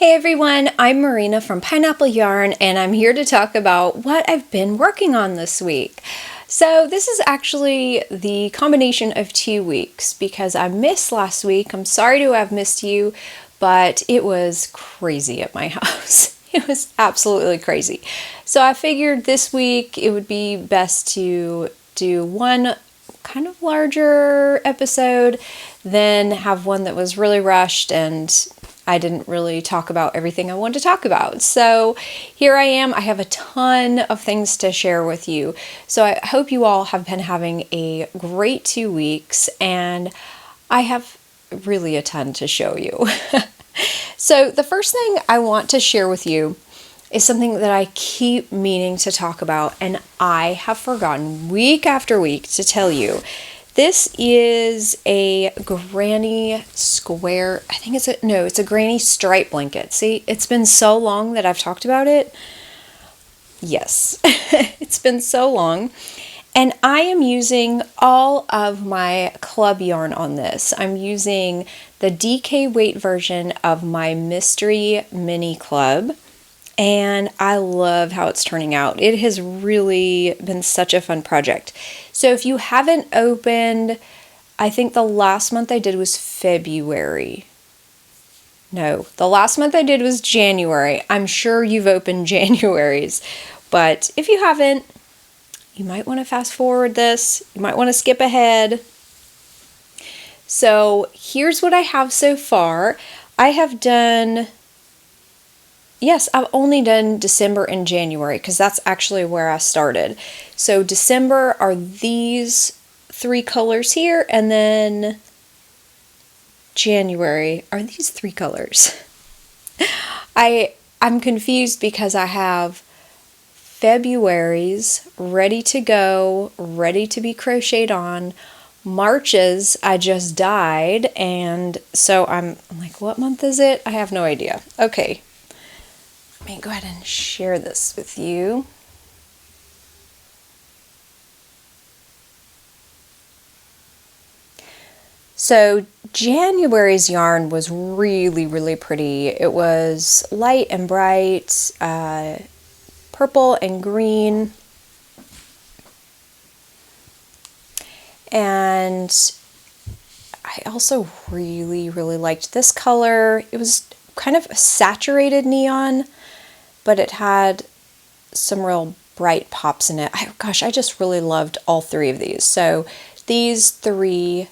Hey everyone, I'm Marina from Pineapple Yarn and I'm here to talk about what I've been working on this week. So this is actually the combination of 2 weeks because I missed last week. I'm sorry to have missed you, but it was crazy at my house. It was absolutely crazy. So I figured this week it would be best to do one kind of larger episode, then have one that was really rushed and I didn't really talk about everything I wanted to talk about. So here I am. I have a ton of things to share with you. So I hope you all have been having a great 2 weeks and I have really a ton to show you. So the first thing I want to share with you is something that I keep meaning to talk about and I have forgotten week after week to tell you. This is a granny square, it's a granny stripe blanket. See, it's been so long that I've talked about it. Yes, it's been so long. And I am using all of my club yarn on this. I'm using the DK weight version of my Mystery Mini Club. And I love how it's turning out. It has really been such a fun project. So if you haven't opened, I think the last month I did was February. No, the last month I did was January. I'm sure you've opened January's, but if you haven't, you might want to fast forward this. You might want to skip ahead. So here's what I have so far. I've only done December and January because that's actually where I started. So December are these 3 colors here, and then January are these 3 colors. I'm confused because I have February's ready to go, ready to be crocheted on. March's I just dyed, and so I'm like, what month is it? I have no idea. Okay. Let me go ahead and share this with you. So January's yarn was really, really pretty. It was light and bright, purple and green. And I also really, really liked this color. It was kind of a saturated neon, but it had some real bright pops in it. I just really loved all 3 of these. So these 3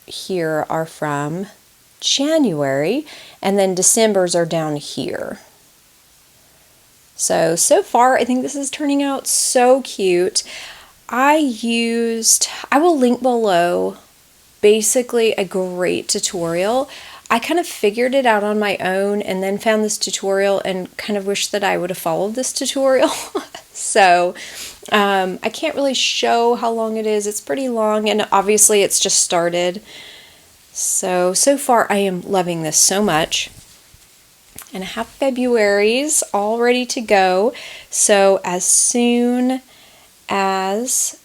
here are from January, and then December's are down here. So far, I think this is turning out so cute. I will link below basically a great tutorial. I kind of figured it out on my own and then found this tutorial and kind of wish that I would have followed this tutorial. So I can't really show how long it is. It's pretty long and obviously it's just started. So far I am loving this so much. And I have February's all ready to go. So as soon as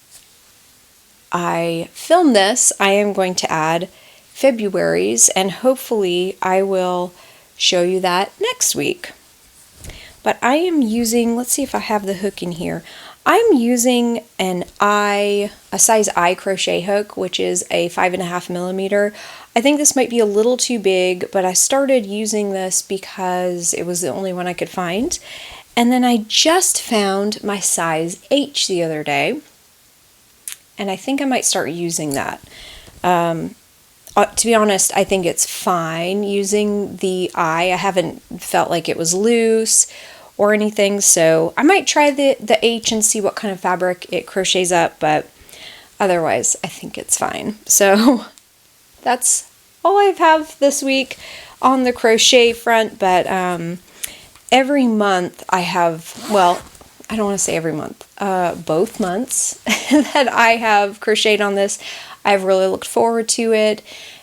I film this, I am going to add February's, and hopefully I will show you that next week. But I am using, let's see if I have the hook in here. I'm using a size I crochet hook, which is a 5.5 millimeter. I think this might be a little too big, but I started using this because it was the only one I could find. And then I just found my size H the other day, and I think I might start using that. To be honest, I think it's fine using the I. I haven't felt like it was loose or anything, so I might try the H and see what kind of fabric it crochets up, but otherwise I think it's fine. So that's all I have this week on the crochet front, but every month I have, well, I don't want to say every month, both months that I have crocheted on this, I've really looked forward to it,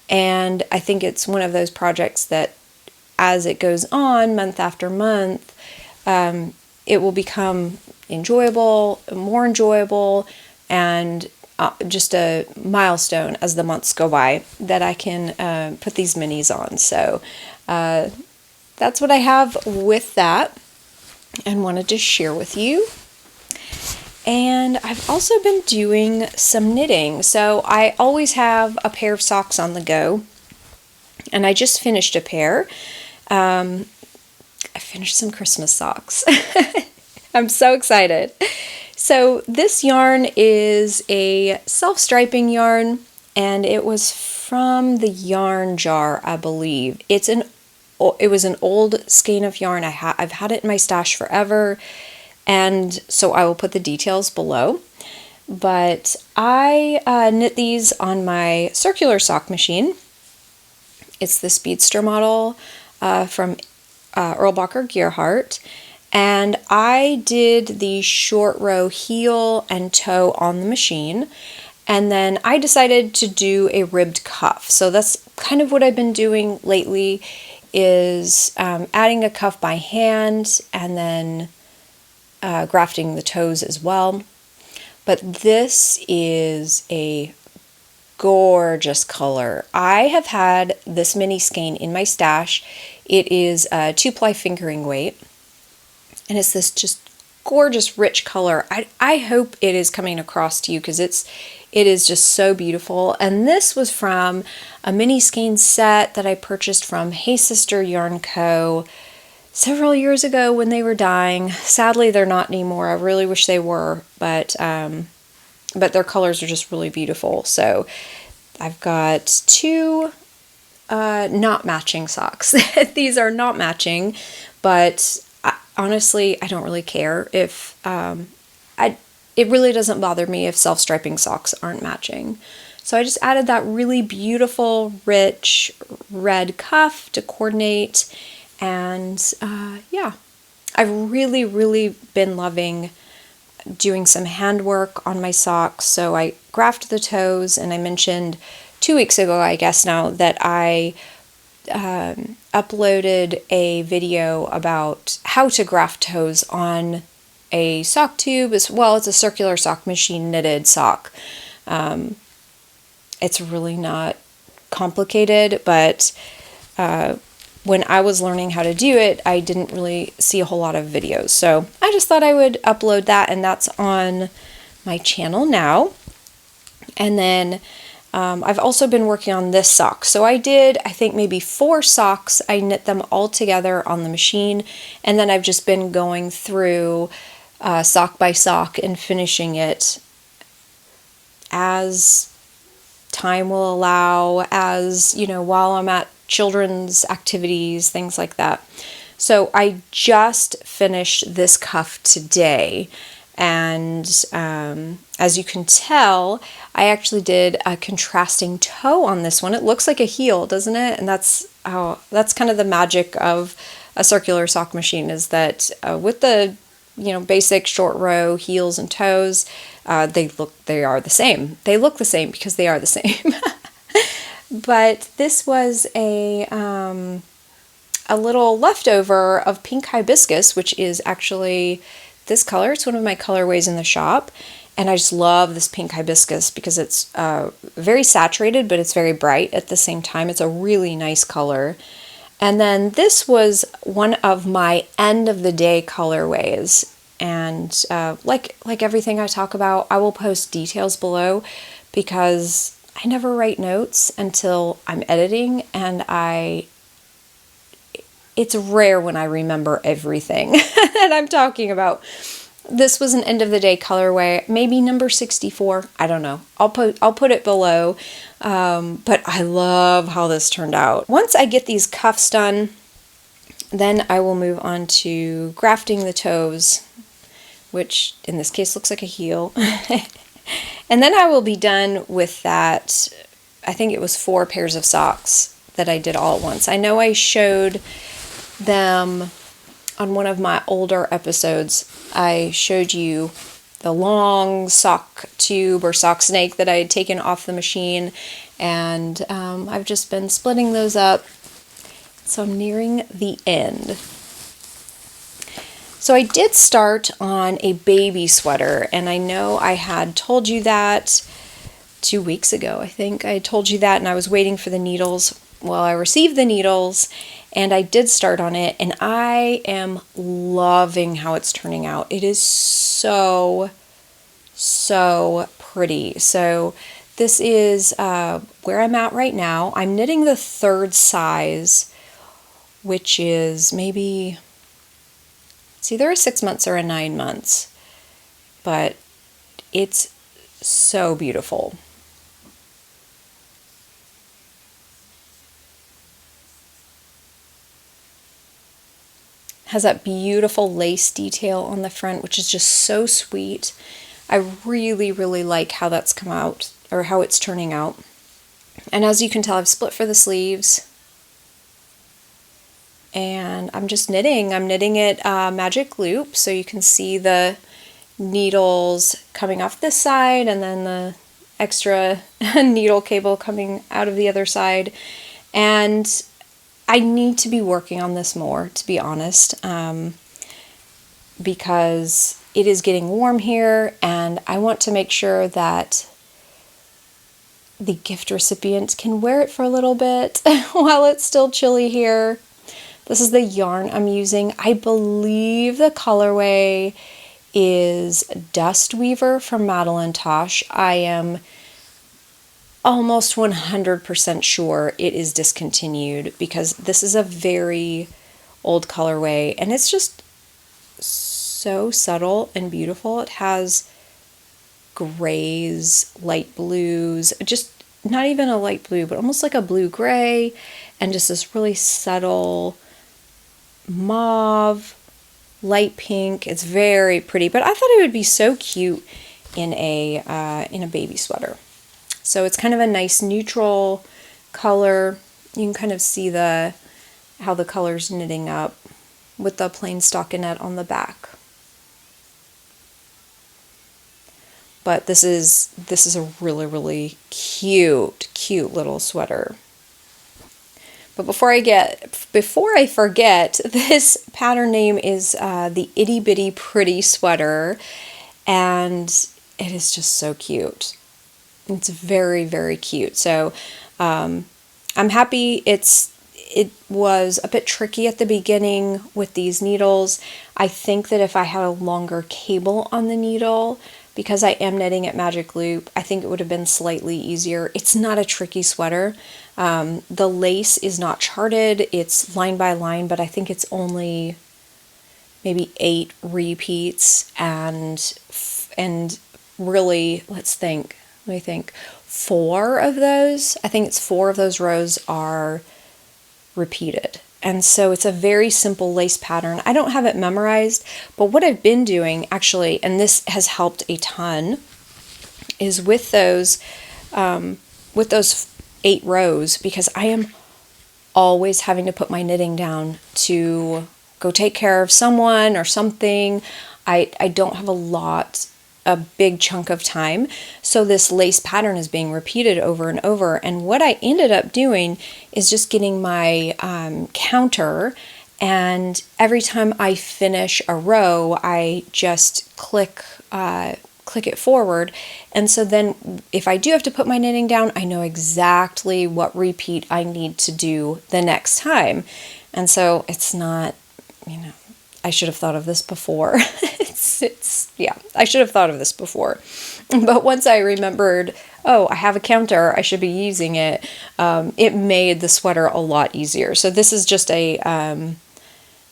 and I think it's one of those projects that as it goes on month after month, it will become enjoyable, more enjoyable, and just a milestone as the months go by that I can put these minis on. So that's what I have with that and wanted to share with you. And I've also been doing some knitting. So I always have a pair of socks on the go. And I just finished a pair. I finished some Christmas socks. I'm so excited. So this yarn is a self-striping yarn, and it was from the yarn jar, I believe. It was an old skein of yarn. I've had it in my stash forever, and so I will put the details below. But I knit these on my circular sock machine. It's the Speedster model from Erlbacher Gearhart. And I did the short row heel and toe on the machine. And then I decided to do a ribbed cuff. So that's kind of what I've been doing lately, is adding a cuff by hand and then grafting the toes as well. But this is a gorgeous color. I have had this mini skein in my stash. It is a 2-ply fingering weight, and it's this just gorgeous rich color. I hope it is coming across to you, because it is just so beautiful. And this was from a mini skein set that I purchased from Hey Sister Yarn Co. several years ago when they were dying. Sadly, they're not anymore. I really wish they were, but their colors are just really beautiful. So I've got 2 not matching socks. These are not matching, but honestly, I don't really care if it really doesn't bother me if self-striping socks aren't matching. So I just added that really beautiful, rich red cuff to coordinate. And yeah, I've really, really been loving doing some handwork on my socks. So I grafted the toes, and I mentioned 2 weeks ago, I guess now, that I uploaded a video about how to graft toes on a sock tube. As well, it's a circular sock machine knitted sock. It's really not complicated, but when I was learning how to do it, I didn't really see a whole lot of videos. So I just thought I would upload that, and that's on my channel now. And then I've also been working on this sock. So I did, I think, maybe 4 socks. I knit them all together on the machine, and then I've just been going through sock by sock and finishing it as time will allow, as, you know, while I'm at children's activities, things like that. So I just finished this cuff today, and as you can tell, I actually did a contrasting toe on this one. It looks like a heel, doesn't it? And that's kind of the magic of a circular sock machine, is that with the, you know, basic short row heels and toes, they are the same. They look the same because they are the same. But this was a little leftover of pink hibiscus, which is actually this color. It's one of my colorways in the shop, and I just love this pink hibiscus because it's very saturated, but it's very bright at the same time. It's a really nice color. And then this was one of my end of the day colorways, and like everything I talk about, I will post details below, because I never write notes until I'm editing, and it's rare when I remember everything that I'm talking about. This was an end of the day colorway, maybe number 64. I don't know. I'll put it below. But I love how this turned out. Once I get these cuffs done, then I will move on to grafting the toes, which in this case looks like a heel. And then I will be done with that. I think it was 4 pairs of socks that I did all at once. I know I showed them on one of my older episodes. I showed you the long sock tube or sock snake that I had taken off the machine, and I've just been splitting those up. So I'm nearing the end. So I did start on a baby sweater, and I know I had told you that 2 weeks ago. I think I told you that, and I was waiting for the needles. Well, I received the needles, and I did start on it, and I am loving how it's turning out. It is so pretty. So this is where I'm at right now. I'm knitting the third size, which is maybe, it's either a 6 months or a 9 months, but it's so beautiful. Has that beautiful lace detail on the front, which is just so sweet. I really like how that's come out, or how it's turning out. And as you can tell, I've split for the sleeves. And I'm just knitting. I'm knitting it magic loop, so you can see the needles coming off this side, and then the extra needle cable coming out of the other side. And I need to be working on this more, to be honest, because it is getting warm here, and I want to make sure that the gift recipient can wear it for a little bit while it's still chilly here. This is the yarn I'm using. I believe the colorway is Dustweaver from Madelinetosh. I am almost 100% sure it is discontinued, because this is a very old colorway, and it's just so subtle and beautiful. It has grays, light blues, just not even a light blue, but almost like a blue gray, and just this really subtle mauve, light pink. It's very pretty, but I thought it would be so cute in a baby sweater. So it's kind of a nice neutral color. You can kind of see how the color's knitting up with the plain stockinette on the back. But this is a really cute little sweater. But before I forget, this pattern name is the Itty Bitty Pretty Sweater, and it is just so cute. It's very cute. So I'm happy. It was a bit tricky at the beginning with these needles. I think that if I had a longer cable on the needle, because I am knitting at magic loop, I think it would have been slightly easier. It's not a tricky sweater. The lace is not charted. It's line by line, but I think it's only maybe 8 repeats, and really, let me think, 4 of those, I think it's 4 of those rows are repeated. And so it's a very simple lace pattern. I don't have it memorized, but what I've been doing actually, and this has helped a ton, is with those 8 rows, because I am always having to put my knitting down to go take care of someone or something. I don't have a big chunk of time, so this lace pattern is being repeated over and over. And what I ended up doing is just getting my counter, and every time I finish a row, I just click it forward. And so then if I do have to put my knitting down, I know exactly what repeat I need to do the next time. And so it's not, I should have thought of this before. I should have thought of this before. But once I remembered, I have a counter, I should be using it, it made the sweater a lot easier. So this is just a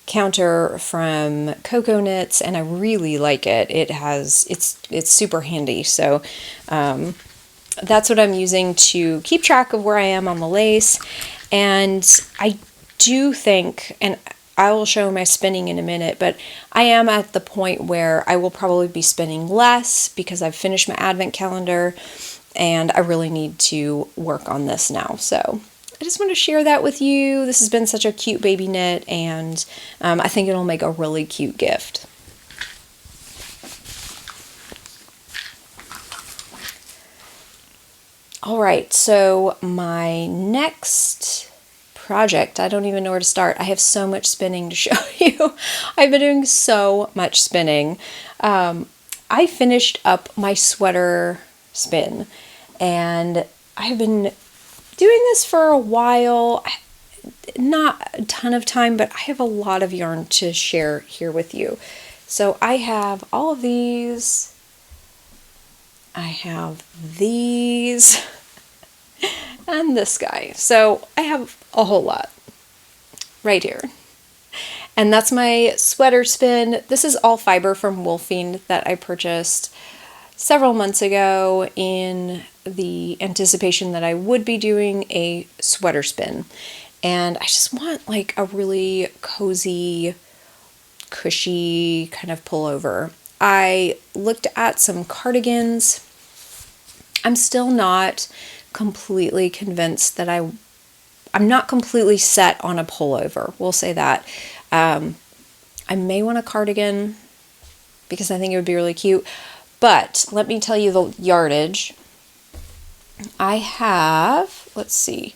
counter from Cocoa Knits, and I really like it. It's super handy. So that's what I'm using to keep track of where I am on the lace. And I do think, and I will show my spinning in a minute, but I am at the point where I will probably be spinning less because I've finished my advent calendar, and I really need to work on this now. So I just want to share that with you. This has been such a cute baby knit, and I think it'll make a really cute gift. All right, so my next project, I don't even know where to start. I have so much spinning to show you. I've been doing so much spinning. I finished up my sweater spin, and I've been doing this for a while. not a ton of time, but I have a lot of yarn to share here with you. So I have all of these. I have these and this guy. So I have a whole lot right here. And that's my sweater spin. This is all fiber from Wolfing that I purchased several months ago in the anticipation that I would be doing a sweater spin. And I just want like a really cozy, cushy kind of pullover. I looked at some cardigans. I'm still not completely convinced that I'm not completely set on a pullover. We'll say that. I may want a cardigan because I think it would be really cute. But let me tell you the yardage. I have, let's see,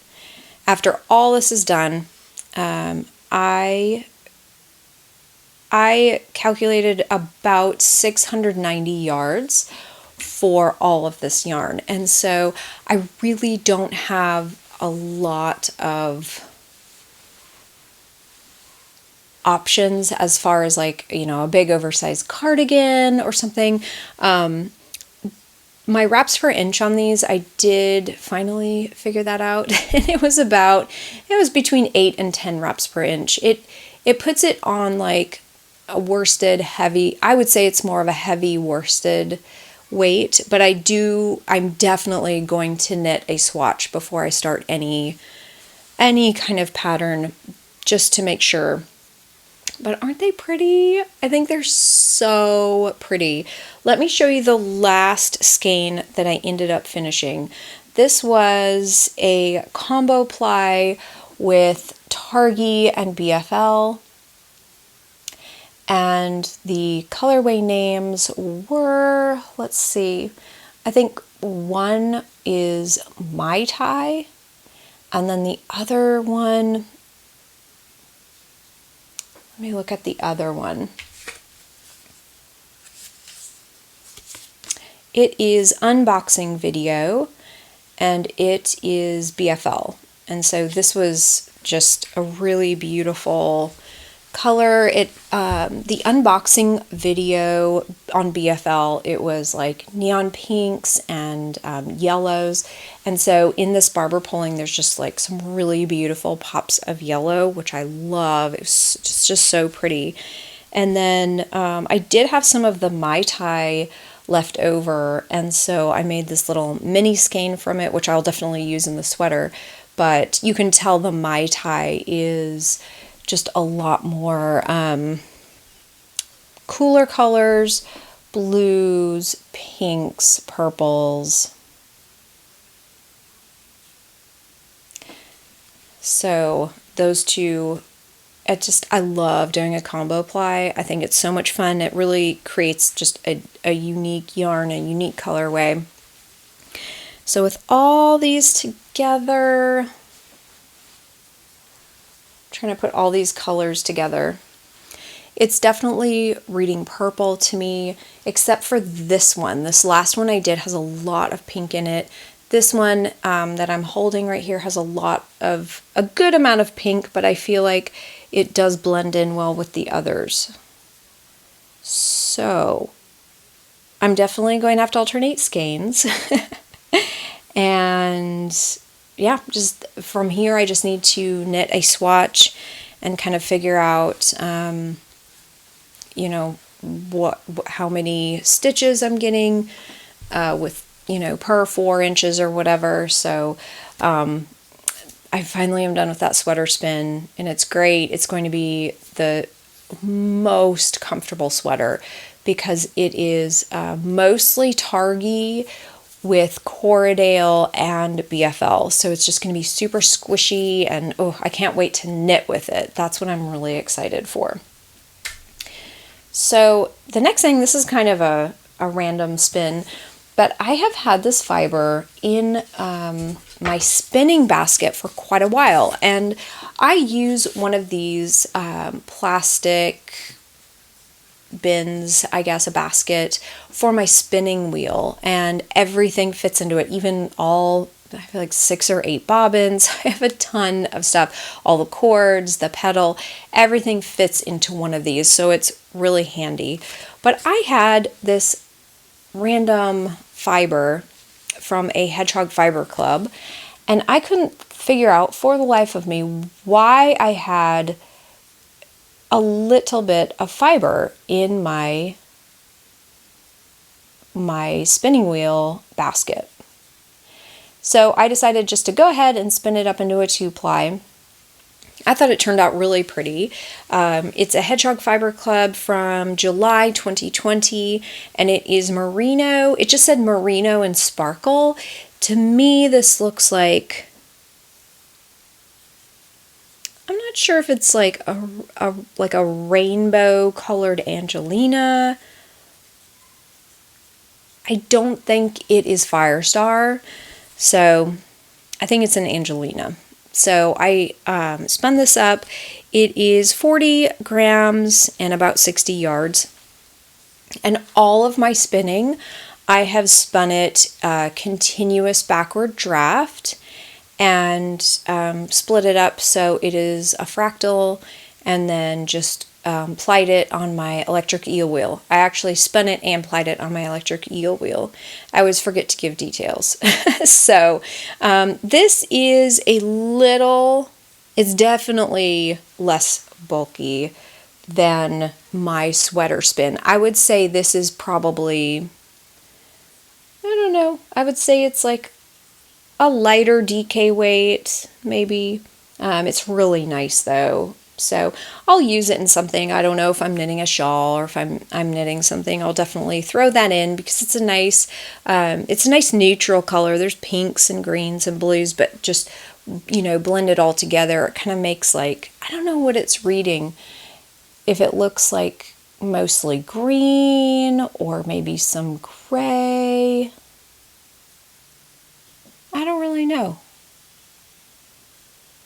after all this is done, I calculated about 690 yards for all of this yarn. And so I really don't have a lot of options as far as like, you know, a big oversized cardigan or something. My wraps per inch on these, I did finally figure that out. And it was between 8 and 10 wraps per inch. It puts it on like a worsted heavy, I would say it's more of a heavy worsted weight, but I'm definitely going to knit a swatch before I start any kind of pattern just to make sure. But aren't they pretty? I think they're so pretty. Let me show you the last skein that I ended up finishing. This was a combo ply with Targhee and BFL. And the colorway names were, let's see, I think one is Mai Tai, and then the other one, let me look at the other one. It is Unboxing Video, and it is BFL. And so this was just a really beautiful color. The unboxing video on BFL, it was like neon pinks and yellows. And so in this barber pulling, there's just like some really beautiful pops of yellow, which I love. It was just so pretty. And then I did have some of the Mai Tai left over, and so I made this little mini skein from it, which I'll definitely use in the sweater. But you can tell the Mai Tai is just a lot more cooler colors, blues, pinks, purples. So those two, I love doing a combo ply. I think it's so much fun. It really creates just a unique yarn, a unique colorway. So with all these together, trying to put all these colors together. It's definitely reading purple to me, except for this one. This last one I did has a lot of pink in it. This one that I'm holding right here has a good amount of pink, but I feel like it does blend in well with the others. So I'm definitely going to have to alternate skeins. And yeah, just from here, I just need to knit a swatch and kind of figure out, you know, how many stitches I'm getting with, you know, per 4 inches or whatever. So I finally am done with that sweater spin, and it's great. It's going to be the most comfortable sweater because it is mostly Targhee with Corriedale and BFL. So it's just going to be super squishy, and oh, I can't wait to knit with it. That's what I'm really excited for. So the next thing, this is kind of a random spin, but I have had this fiber in my spinning basket for quite a while, and I use one of these plastic bins, I guess, a basket for my spinning wheel, and everything fits into it, even all I have like 6 or 8 bobbins. I have a ton of stuff. All the cords, the pedal, everything fits into one of these, so it's really handy. But I had this random fiber from a Hedgehog Fiber Club, and I couldn't figure out for the life of me why I had a little bit of fiber in my spinning wheel basket. So I decided just to go ahead and spin it up into a 2-ply. I thought it turned out really pretty. It's a Hedgehog Fiber Club from July 2020, and it is merino. It just said merino and sparkle. To me, this looks like, I'm not sure if it's like a rainbow colored Angelina. I don't think it is Firestar, so I think it's an Angelina. So I spun this up. It is 40 grams and about 60 yards. And all of my spinning, I have spun it continuous backward draft and split it up so it is a fractal, and then just plied it on my electric eel wheel. I actually spun it and plied it on my electric eel wheel. I always forget to give details. So this is it's definitely less bulky than my sweater spin. I would say this is probably, I don't know, I would say it's like a lighter DK weight, maybe. It's really nice though. So I'll use it in something. I don't know if I'm knitting a shawl or if I'm knitting something. I'll definitely throw that in because it's a nice neutral color. There's pinks and greens and blues, but just, blend it all together. It kind of makes like, I don't know what it's reading. If it looks like mostly green or maybe some gray. I don't really know.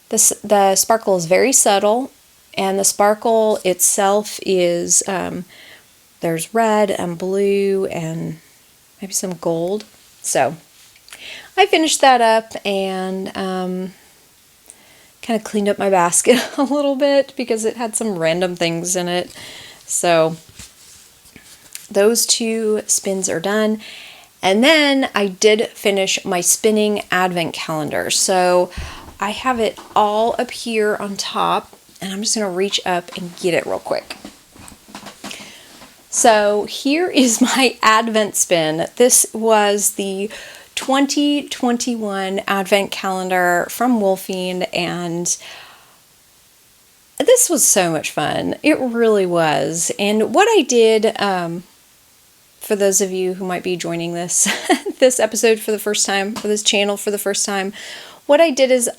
The sparkle is very subtle. And the sparkle itself is, there's red and blue and maybe some gold. So I finished that up and kind of cleaned up my basket a little bit because it had some random things in it. So those 2 spins are done. And then I did finish my spinning advent calendar. So I have it all up here on top. And I'm just going to reach up and get it real quick. So here is my Advent spin. This was the 2021 Advent calendar from Wolfiend, and this was so much fun. It really was. And what I did, for those of you who might be joining this this episode for the first time, or this channel for the first time, what I did is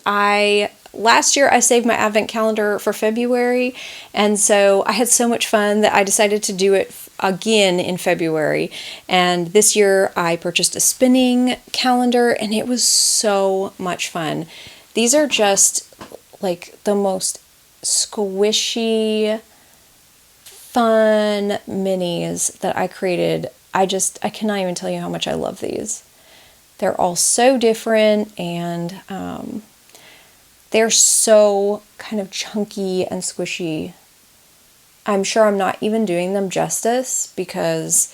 last year I saved my advent calendar for February, and so I had so much fun that I decided to do it again in February. And this year I purchased a spinning calendar, and it was so much fun. These are just like the most squishy, fun minis that I created. I cannot even tell you how much I love these. They're all so different, and they're so kind of chunky and squishy. I'm sure I'm not even doing them justice because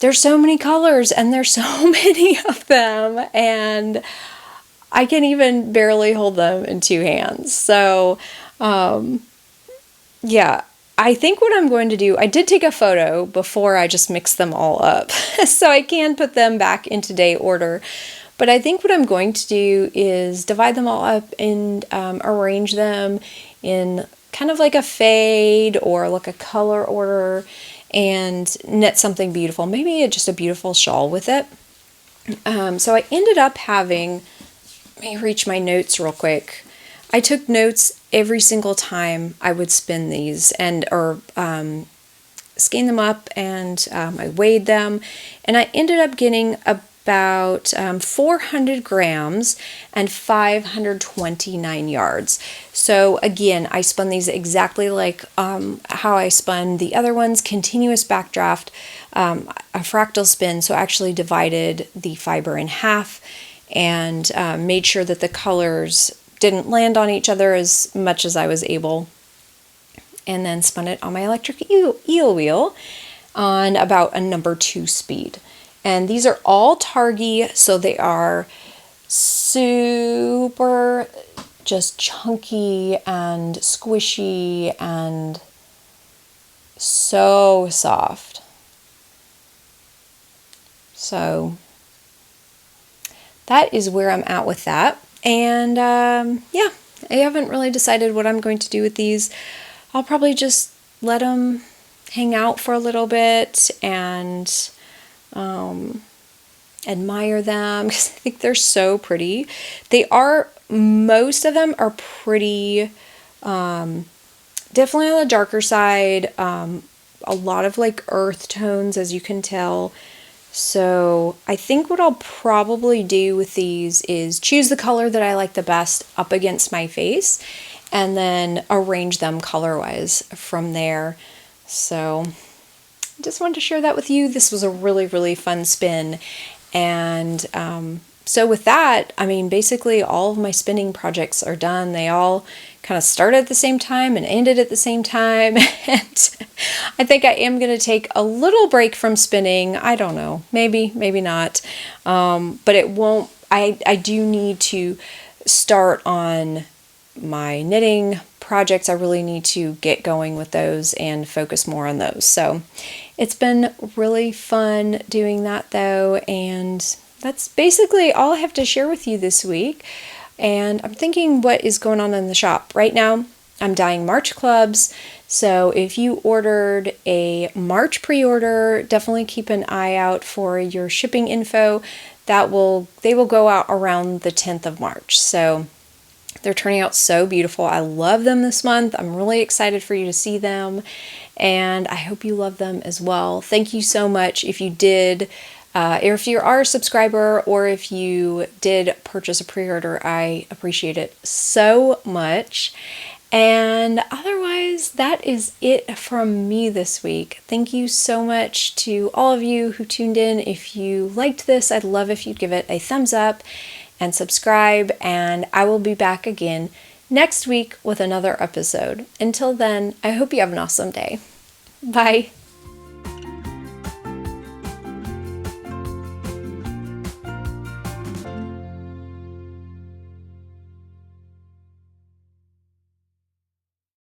there's so many colors and there's so many of them, and I can even barely hold them in 2 hands. So, yeah, I think what I'm going to do, I did take a photo before I just mixed them all up, so I can put them back into day order. But I think what I'm going to do is divide them all up and arrange them in kind of like a fade or like a color order and knit something beautiful. Maybe just a beautiful shawl with it. So I ended up having, let me reach my notes real quick. I took notes every single time I would spin these or skein them up, and I weighed them, and I ended up getting about 400 grams and 529 yards. So again, I spun these exactly like how I spun the other ones, continuous backdraft, a fractal spin. So I actually divided the fiber in half and made sure that the colors didn't land on each other as much as I was able. And then spun it on my electric eel wheel on about a number 2 speed. And these are all Targhee, so they are super just chunky and squishy and so soft. So that is where I'm at with that. And yeah, I haven't really decided what I'm going to do with these. I'll probably just let them hang out for a little bit and admire them because I think they're so pretty. Most of them are pretty, definitely on the darker side, a lot of like earth tones, as you can tell. So I think what I'll probably do with these is choose the color that I like the best up against my face and then arrange them color-wise from there. So just wanted to share that with you. This was a really, really fun spin. And so with that, I mean, basically all of my spinning projects are done. They all kind of started at the same time and ended at the same time. And I think I am going to take a little break from spinning. I don't know, maybe not. But it won't, I do need to start on my knitting projects. I really need to get going with those and focus more on those. So it's been really fun doing that though. And that's basically all I have to share with you this week. And I'm thinking what is going on in the shop. Right now, I'm dyeing March clubs. So if you ordered a March pre-order, definitely keep an eye out for your shipping info. They will go out around the 10th of March. So they're turning out so beautiful. I love them this month. I'm really excited for you to see them. And I hope you love them as well. Thank you so much if you did. If you are a subscriber or if you did purchase a pre-order, I appreciate it so much. And otherwise, that is it from me this week. Thank you so much to all of you who tuned in. If you liked this, I'd love if you'd give it a thumbs up and subscribe. And I will be back again next week with another episode. Until then, I hope you have an awesome day. Bye.